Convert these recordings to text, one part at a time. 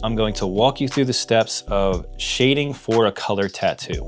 I'm going to walk you through the steps of shading for a color tattoo.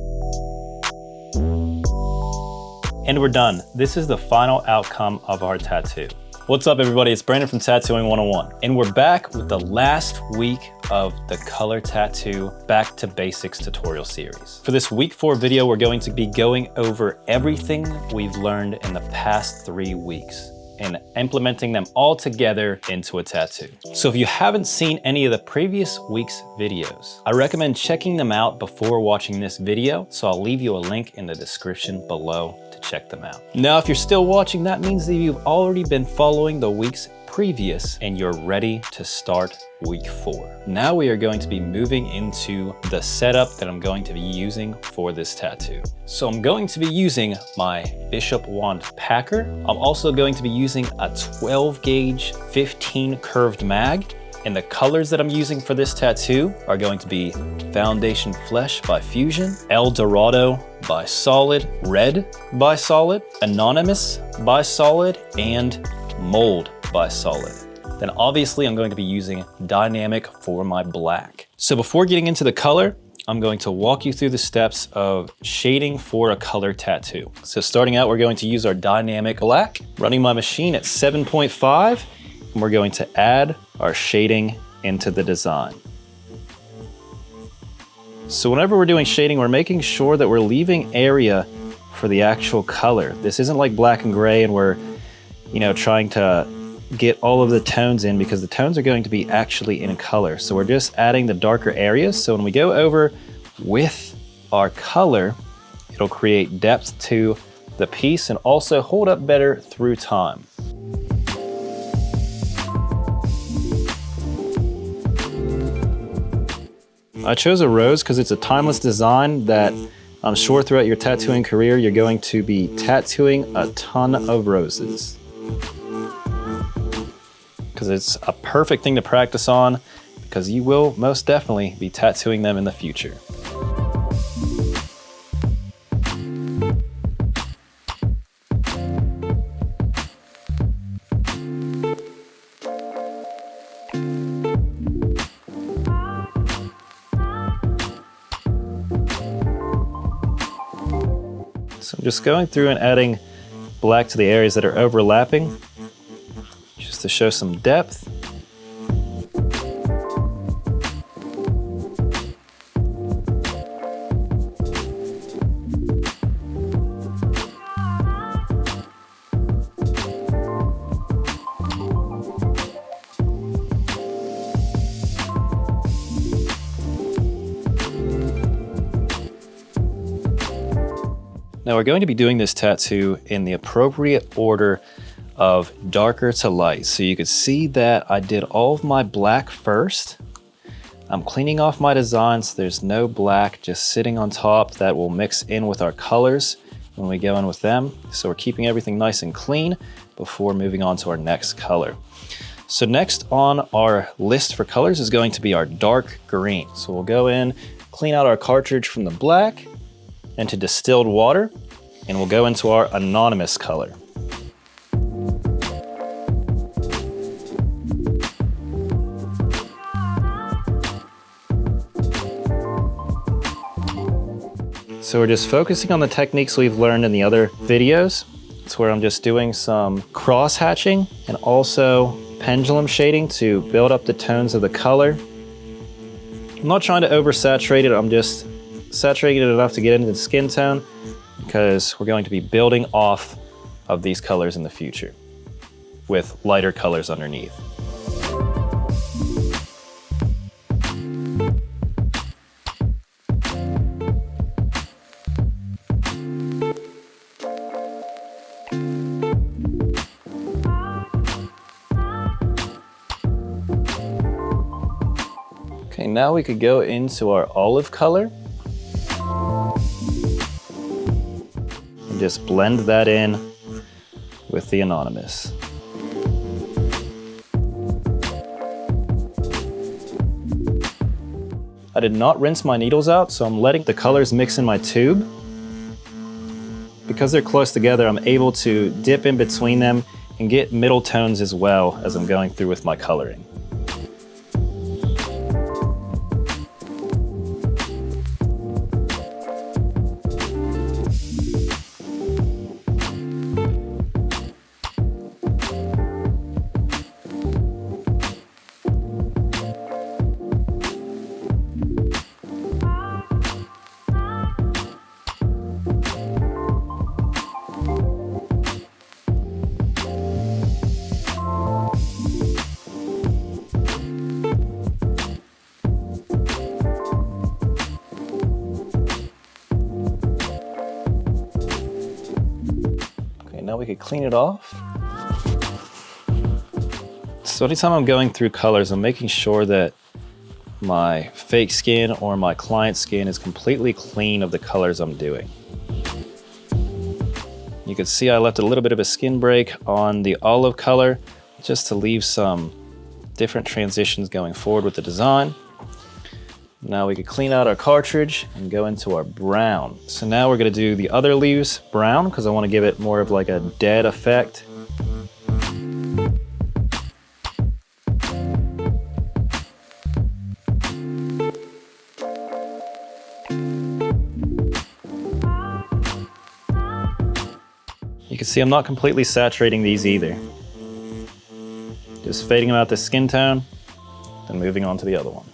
And we're done. This is the final outcome of our tattoo. What's up everybody, it's Brandon from Tattooing 101. And we're back with the last week of the Color Tattoo Back to Basics tutorial series. For this week 4 video, we're going to be going over everything we've learned in the past 3 weeks and implementing them all together into a tattoo. So if you haven't seen any of the previous week's videos, I recommend checking them out before watching this video. So I'll leave you a link in the description below to check them out. Now, if you're still watching, that means that you've already been following the weeks previous and you're ready to start week 4. Now we are going to be moving into the setup that I'm going to be using for this tattoo. So I'm going to be using my Bishop wand packer. I'm also going to be using a 12 gauge 15 curved mag. And the colors that I'm using for this tattoo are going to be Foundation Flesh by Fusion, El Dorado by Solid, Red by Solid, Anonymous by Solid, and Mold by Solid. Then obviously I'm going to be using Dynamic for my black. So before getting into the color, I'm going to walk you through the steps of shading for a color tattoo. So starting out, we're going to use our Dynamic black, running my machine at 7.5, and we're going to add our shading into the design. So whenever we're doing shading, we're making sure that we're leaving area for the actual color. This isn't like black and gray and we're, trying to get all of the tones in, because the tones are going to be actually in color. So we're just adding the darker areas. So when we go over with our color, it'll create depth to the piece and also hold up better through time. I chose a rose because it's a timeless design that I'm sure throughout your tattooing career, you're going to be tattooing a ton of roses. Because it's a perfect thing to practice on, because you will most definitely be tattooing them in the future. So I'm just going through and adding black to the areas that are overlapping, just to show some depth. Now we're going to be doing this tattoo in the appropriate order of darker to light. So you can see that I did all of my black first. I'm cleaning off my design so there's no black just sitting on top that will mix in with our colors when we go in with them. So we're keeping everything nice and clean before moving on to our next color. So next on our list for colors is going to be our dark green. So we'll go in, clean out our cartridge from the black into distilled water, and we'll go into our Anonymous color. So we're just focusing on the techniques we've learned in the other videos. It's where I'm just doing some cross hatching and also pendulum shading to build up the tones of the color. I'm not trying to oversaturate it, I'm just saturating it enough to get into the skin tone, because we're going to be building off of these colors in the future with lighter colors underneath. Okay, now we could go into our olive color. And just blend that in with the Anonymous. I did not rinse my needles out, so I'm letting the colors mix in my tube. Because they're close together, I'm able to dip in between them and get middle tones as well as I'm going through with my coloring. we could clean it off. So anytime I'm going through colors, I'm making sure that my fake skin or my client skin is completely clean of the colors I'm doing. You can see I left a little bit of a skin break on the olive color just to leave some different transitions going forward with the design. Now we could clean out our cartridge and go into our brown. So now we're gonna do the other leaves brown because I want to give it more of like a dead effect. You can see I'm not completely saturating these either. Just fading them out the skin tone, then moving on to the other one.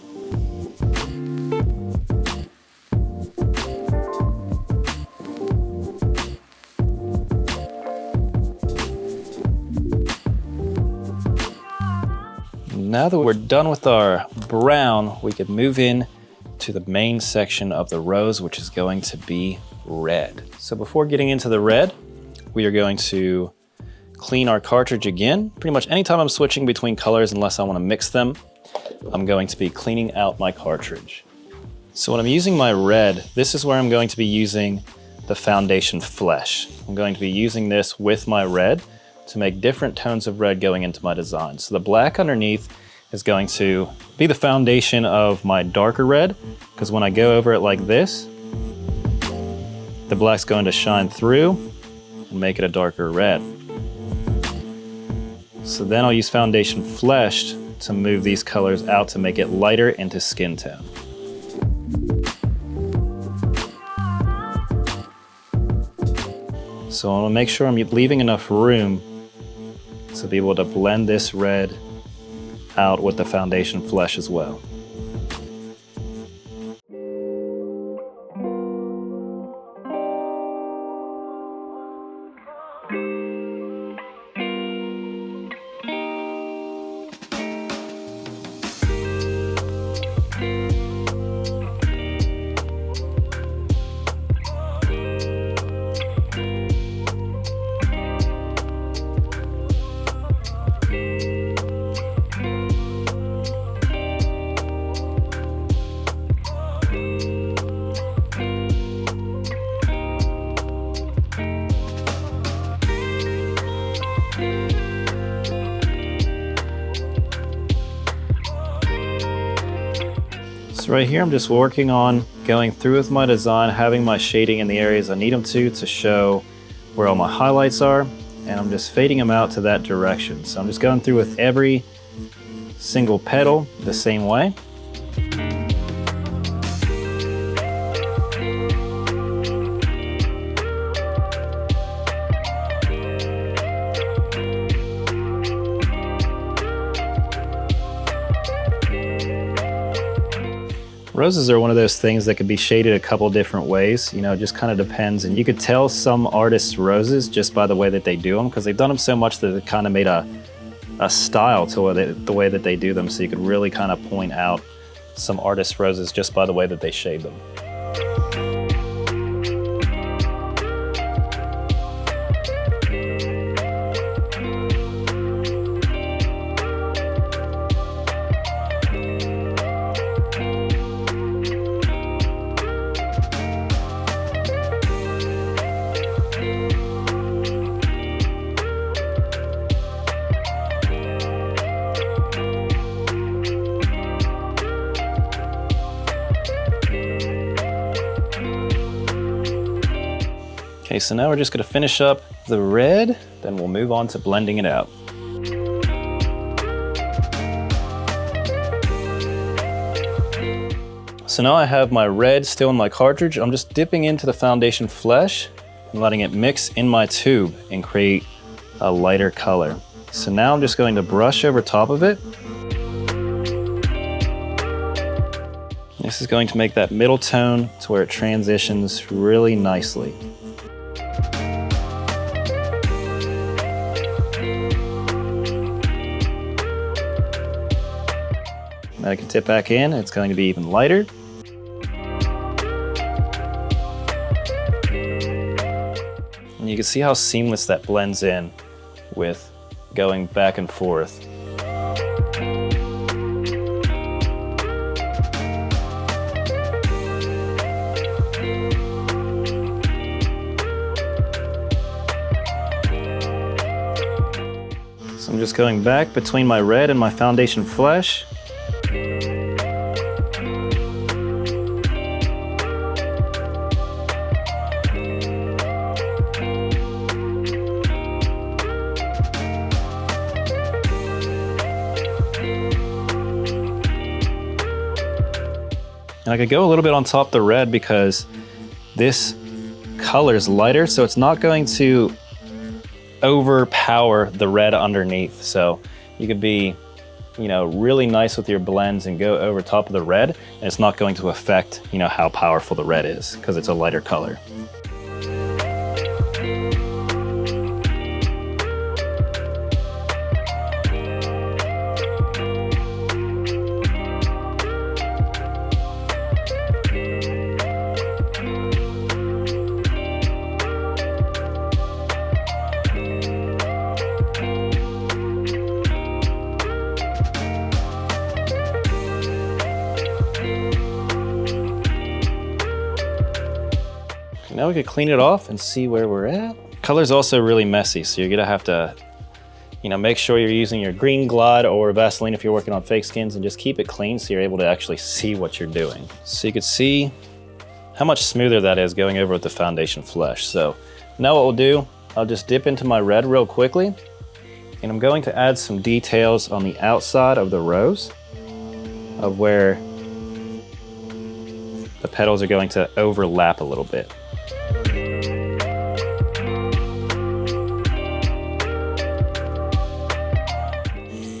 Now that we're done with our brown, we could move in to the main section of the rose, which is going to be red. So before getting into the red, we are going to clean our cartridge again. Pretty much anytime I'm switching between colors, unless I want to mix them, I'm going to be cleaning out my cartridge. So when I'm using my red, this is where I'm going to be using the foundation flesh. I'm going to be using this with my red to make different tones of red going into my design. So the black underneath is going to be the foundation of my darker red, because when I go over it like this, the black's going to shine through and make it a darker red. So then I'll use foundation flesh to move these colors out to make it lighter into skin tone. So I want to make sure I'm leaving enough room to be able to blend this red out with the foundation flesh as well. So right here, I'm just working on going through with my design, having my shading in the areas I need them to show where all my highlights are, and I'm just fading them out to that direction. So I'm just going through with every single petal the same way. Roses are one of those things that could be shaded a couple different ways. You know, it just kind of depends. And you could tell some artists' roses just by the way that they do them, because they've done them so much that it kind of made a style to the way that they do them. So you could really kind of point out some artists' roses just by the way that they shade them. Okay, so now we're just gonna finish up the red, then we'll move on to blending it out. So now I have my red still in my cartridge. I'm just dipping into the foundation flesh and letting it mix in my tube and create a lighter color. So now I'm just going to brush over top of it. This is going to make that middle tone to where it transitions really nicely. Now I can tip back in, it's going to be even lighter. And And you can see how seamless that blends in with going back and forth. So I'm just going back between my red and my foundation flesh. And I could go a little bit on top of the red because this color is lighter, so it's not going to overpower the red underneath. So you could be, you know, really nice with your blends and go over top of the red, and it's not going to affect, you know, how powerful the red is because it's a lighter color. Now we could clean it off and see where we're at. Color's also really messy, so you're gonna have to, you know, make sure you're using your green glide or Vaseline if you're working on fake skins, and just keep it clean so you're able to actually see what you're doing. So you can see how much smoother that is going over with the foundation flesh. So now what we'll do, I'll just dip into my red real quickly, and I'm going to add some details on the outside of the rose of where the petals are going to overlap a little bit.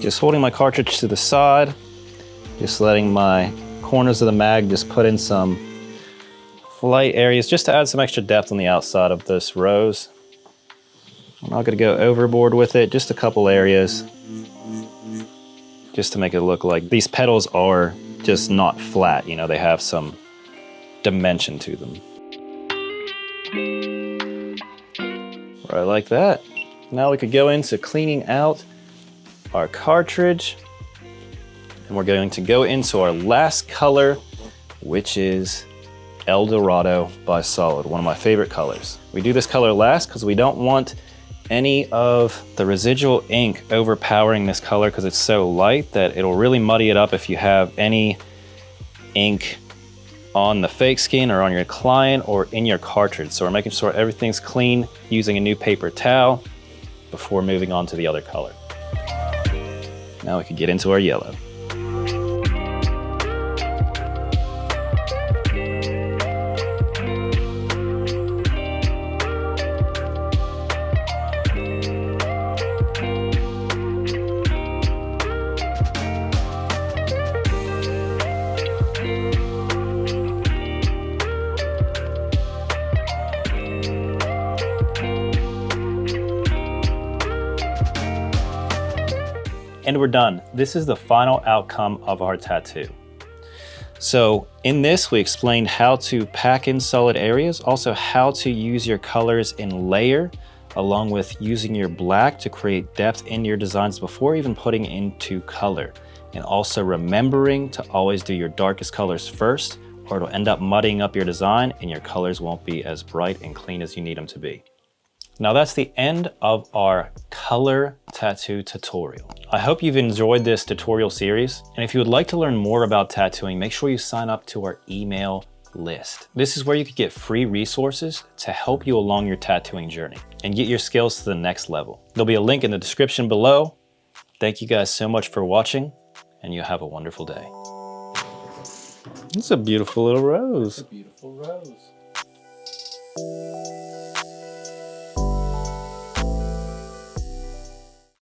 Just holding my cartridge to the side, just letting my corners of the mag just put in some light areas just to add some extra depth on the outside of this rose. I'm not gonna go overboard with it, just a couple areas, just to make it look like these petals are just not flat, you know, they have some dimension to them. Right like that. Now we could go into cleaning out our cartridge, and we're going to go into our last color, which is El Dorado by Solid, one of my favorite colors. We do this color last because we don't want any of the residual ink overpowering this color because it's so light that it'll really muddy it up if you have any ink on the fake skin or on your client or in your cartridge. So we're making sure everything's clean using a new paper towel before moving on to the other color. Now we can get into our yellow. And we're done. This is the final outcome of our tattoo. So in this, we explained how to pack in solid areas, also how to use your colors in layer, along with using your black to create depth in your designs before even putting into color. And also remembering to always do your darkest colors first, or it'll end up muddying up your design and your colors won't be as bright and clean as you need them to be. Now that's the end of our color tattoo tutorial. I hope you've enjoyed this tutorial series. And if you would like to learn more about tattooing, make sure you sign up to our email list. This is where you can get free resources to help you along your tattooing journey and get your skills to the next level. There'll be a link in the description below. Thank you guys so much for watching, and you have a wonderful day. It's a beautiful little rose. It's a beautiful rose.